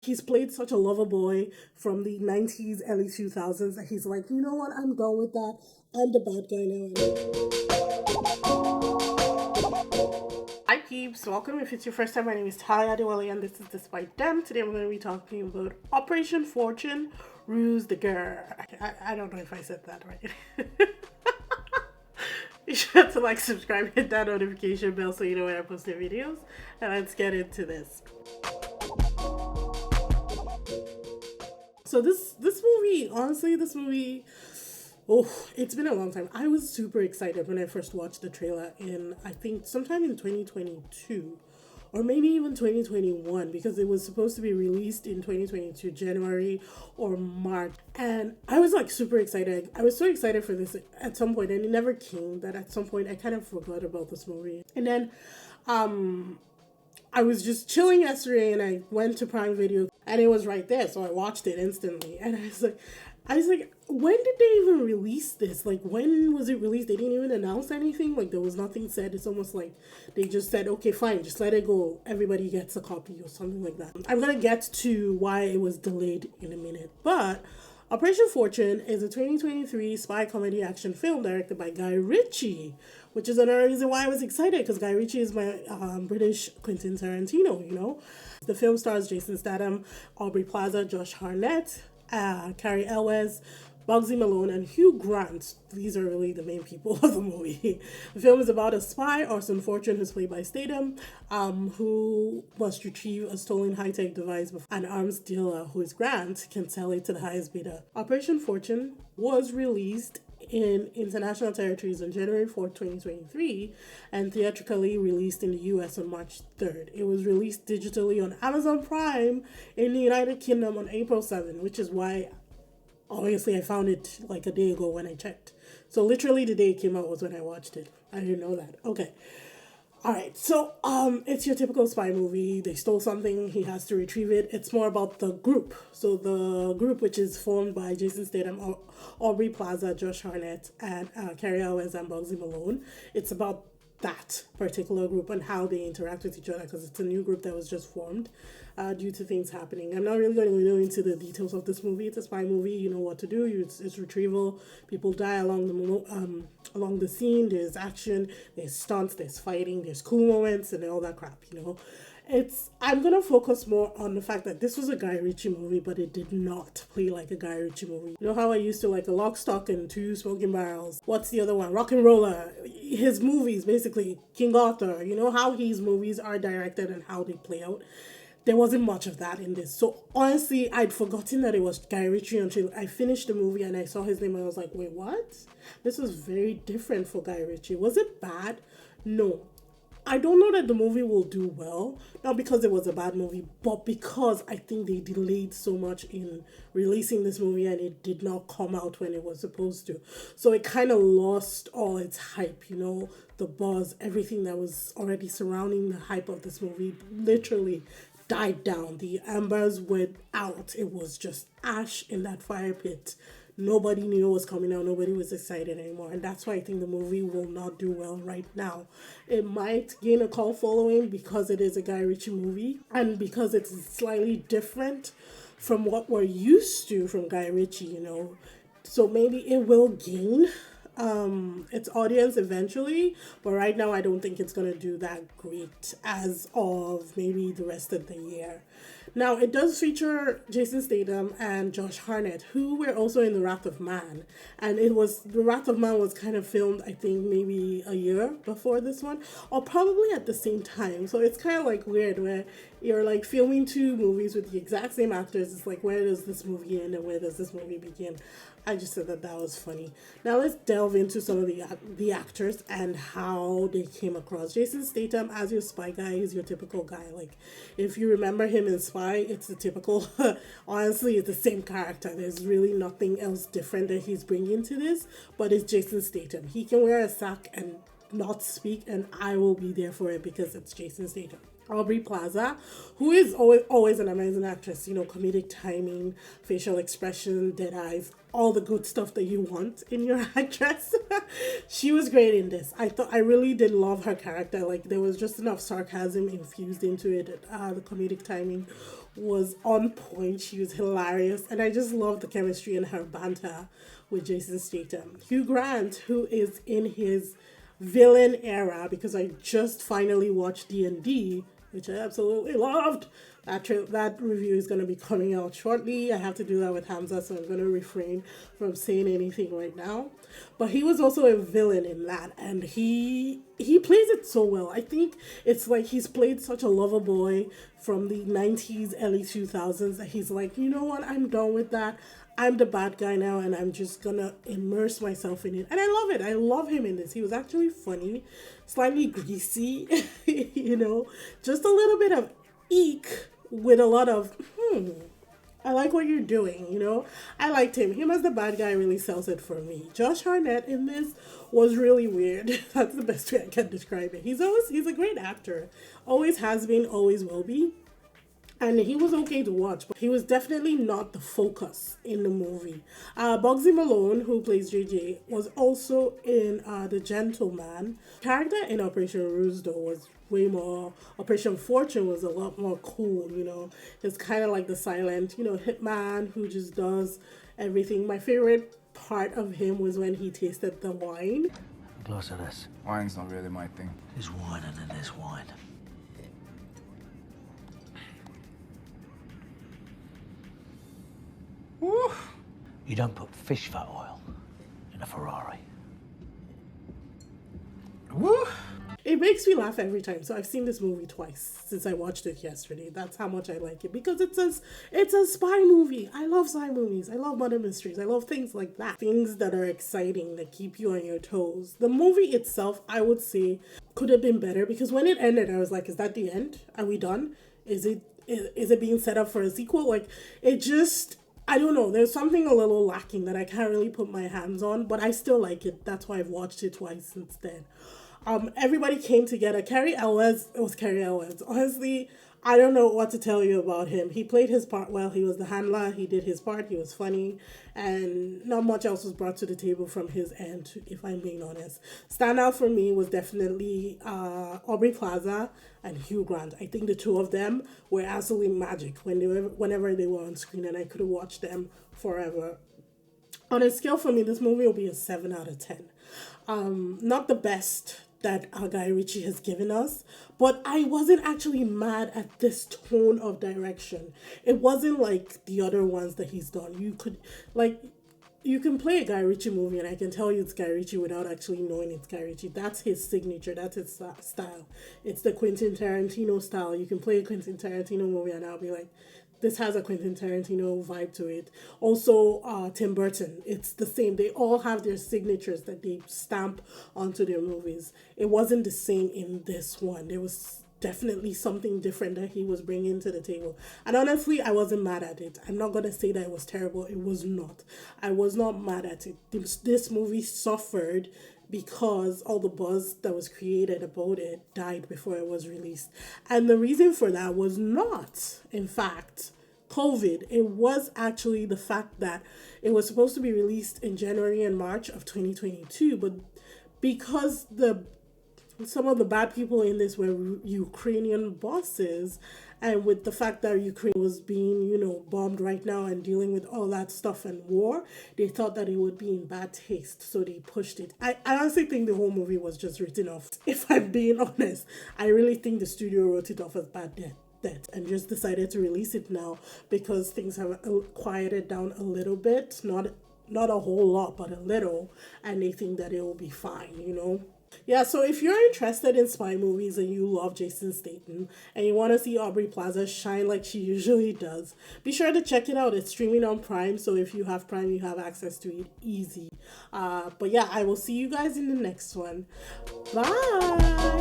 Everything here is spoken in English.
He's played such a lover boy from the 90s, early 2000s that he's like, you know what, I'm done with that. I'm the bad guy now. Hi peeps, welcome. If it's your first time, my name is Talia Adewale and this is DISBYDEM. Today I'm going to be talking about Operation Fortune, Ruse the Girl. I don't know if I said that right. Be sure to like, subscribe, hit that notification bell so you know when I post new videos. And let's get into this. So this movie, honestly, oh, it's been a long time. I was super excited when I first watched the trailer in, I think, sometime in 2022. Or maybe even 2021, because it was supposed to be released in 2022, January or March. And I was like super excited. I was so excited for this at some point, and it never came. That at some point I kind of forgot about this movie. And then I was just chilling yesterday and I went to Prime Video and it was right there. So I watched it instantly. And I was like, when did they even release this? Like, when was it released? They didn't even announce anything. Like, there was nothing said. It's almost like they just said, okay, fine, just let it go. Everybody gets a copy or something like that. I'm going to get to why it was delayed in a minute. But Operation Fortune is a 2023 spy comedy action film directed by Guy Ritchie, which is another reason why I was excited, because Guy Ritchie is my British Quentin Tarantino, you know. The film stars Jason Statham, Aubrey Plaza, Josh Hartnett, Cary Elwes, Bugzy Malone, and Hugh Grant. These are really the main people of the movie. The film is about a spy, Orson Fortune, who's played by Statham, who must retrieve a stolen high-tech device before an arms dealer, who is Grant, can sell it to the highest bidder. Operation Fortune was released in international territories on January 4th, 2023, and theatrically released in the US on March 3rd. It was released digitally on Amazon Prime in the United Kingdom on April 7th, which is why obviously I found it like a day ago when I checked. So literally the day it came out was when I watched it. I didn't know that. Okay. Alright, so it's your typical spy movie. They stole something, he has to retrieve it. It's more about the group. So the group, which is formed by Jason Statham, Aubrey Plaza, Josh Hartnett, and Cary Elwes and Bugzy Malone. It's about that particular group and how they interact with each other, because it's a new group that was just formed due to things happening. I'm not really going to go into the details of this movie. It's a spy movie. You know what to do. It's retrieval. People die along the scene. There's action. There's stunts. There's fighting. There's cool moments and all that crap. You know, I'm gonna focus more on the fact that this was a Guy Ritchie movie, but it did not play like a Guy Ritchie movie. You know how I used to like a Lock, Stock, and Two Smoking Barrels? What's the other one? Rock and Roller. His movies, basically, King Arthur. You know how his movies are directed and how they play out? There wasn't much of that in this. So honestly, I'd forgotten that it was Guy Ritchie until I finished the movie and I saw his name and I was like, wait, what? This was very different for Guy Ritchie. Was it bad? No. I don't know that the movie will do well, not because it was a bad movie, but because I think they delayed so much in releasing this movie and it did not come out when it was supposed to. So it kind of lost all its hype, you know, the buzz, everything that was already surrounding the hype of this movie literally died down. The embers went out. It was just ash in that fire pit. Nobody knew it was coming out. Nobody was excited anymore. And that's why I think the movie will not do well right now. It might gain a cult following because it is a Guy Ritchie movie and because it's slightly different from what we're used to from Guy Ritchie, you know. So maybe it will gain its audience eventually, but right now I don't think it's gonna do that great as of maybe the rest of the year. Now, it does feature Jason Statham and Josh Hartnett, who were also in The Wrath of Man. And The Wrath of Man was kind of filmed, I think, maybe a year before this one, or probably at the same time. So it's kind of like weird where you're like filming two movies with the exact same actors. It's like, where does this movie end and where does this movie begin? I just said that was funny. Now let's delve into some of the actors and how they came across. Jason Statham as your spy guy is your typical guy. Like, if you remember him in Spy, it's the typical, honestly, it's the same character. There's really nothing else different that he's bringing to this, but it's Jason Statham. He can wear a sack and not speak, and I will be there for it because it's Jason Statham. Aubrey Plaza, who is always an amazing actress, you know, comedic timing, facial expression, dead eyes, all the good stuff that you want in your actress. She was great in this. I really did love her character. Like, there was just enough sarcasm infused into it. The comedic timing was on point. She was hilarious, and I just loved the chemistry and her banter with Jason Statham. Hugh Grant, who is in his villain era, because I just finally watched D&D, which I absolutely loved. That review is going to be coming out shortly. I have to do that with Hamza, so I'm going to refrain from saying anything right now. But he was also a villain in that, and he plays it so well. I think it's like he's played such a lover boy from the 90s, early 2000s, that he's like, you know what, I'm done with that. I'm the bad guy now, and I'm just gonna immerse myself in it. And I love it. I love him in this. He was actually funny, slightly greasy, you know, just a little bit of eek with a lot of, I like what you're doing, you know. I liked him. Him as the bad guy really sells it for me. Josh Hartnett in this was really weird. That's the best way I can describe it. He's a great actor. Always has been, always will be. And he was okay to watch, but he was definitely not the focus in the movie. Bugzy Malone, who plays JJ, was also in The Gentleman. Character in Operation Ruse, though, was way more... Operation Fortune was a lot more cool, you know. It's kind of like the silent, you know, hitman who just does everything. My favorite part of him was when he tasted the wine. A glass of this. Wine's not really my thing. There's wine and then there's wine. Woo. You don't put fish fat oil in a Ferrari. Woo. It makes me laugh every time. So I've seen this movie twice since I watched it yesterday. That's how much I like it, because it's a spy movie. I love spy movies. I love murder mysteries. I love things like that. Things that are exciting, that keep you on your toes. The movie itself, I would say, could have been better, because when it ended, I was like, is that the end? Are we done? Is it being set up for a sequel? Like, it just... I don't know. There's something a little lacking that I can't really put my hands on, but I still like it. That's why I've watched it twice since then. Everybody came together. Cary Elwes, it was Cary Elwes. Honestly, I don't know what to tell you about him. He played his part well. He was the handler. He did his part. He was funny. And not much else was brought to the table from his end, if I'm being honest. Standout for me was definitely Aubrey Plaza and Hugh Grant. I think the two of them were absolutely magic whenever they were on screen, and I could have watched them forever. On a scale for me, this movie will be a 7 out of 10. Not the best that Guy Ritchie has given us, but I wasn't actually mad at this tone of direction. It wasn't like the other ones that he's done. You can play a Guy Ritchie movie and I can tell you it's Guy Ritchie without actually knowing it's Guy Ritchie. That's his signature. That's his style. It's the Quentin Tarantino style. You can play a Quentin Tarantino movie and I'll be like, this has a Quentin Tarantino vibe to it. Also, Tim Burton. It's the same. They all have their signatures that they stamp onto their movies. It wasn't the same in this one. There was definitely something different that he was bringing to the table. And honestly, I wasn't mad at it. I'm not going to say that it was terrible. It was not. I was not mad at it. This movie suffered because all the buzz that was created about it died before it was released. And the reason for that was not, in fact, COVID. It was actually the fact that it was supposed to be released in January and March of 2022, but because some of the bad people in this were Ukrainian bosses, and with the fact that Ukraine was being, bombed right now and dealing with all that stuff and war, they thought that it would be in bad taste, so they pushed it. I honestly think the whole movie was just written off. If I'm being honest, I really think the studio wrote it off as bad debt and just decided to release it now because things have quieted down a little bit, not a whole lot, but a little, and they think that it will be fine, Yeah, so if you're interested in spy movies and you love Jason Statham and you want to see Aubrey Plaza shine like she usually does, be sure to check it out. It's streaming on Prime, so if you have Prime, you have access to it easy. But yeah, I will see you guys in the next one. Bye!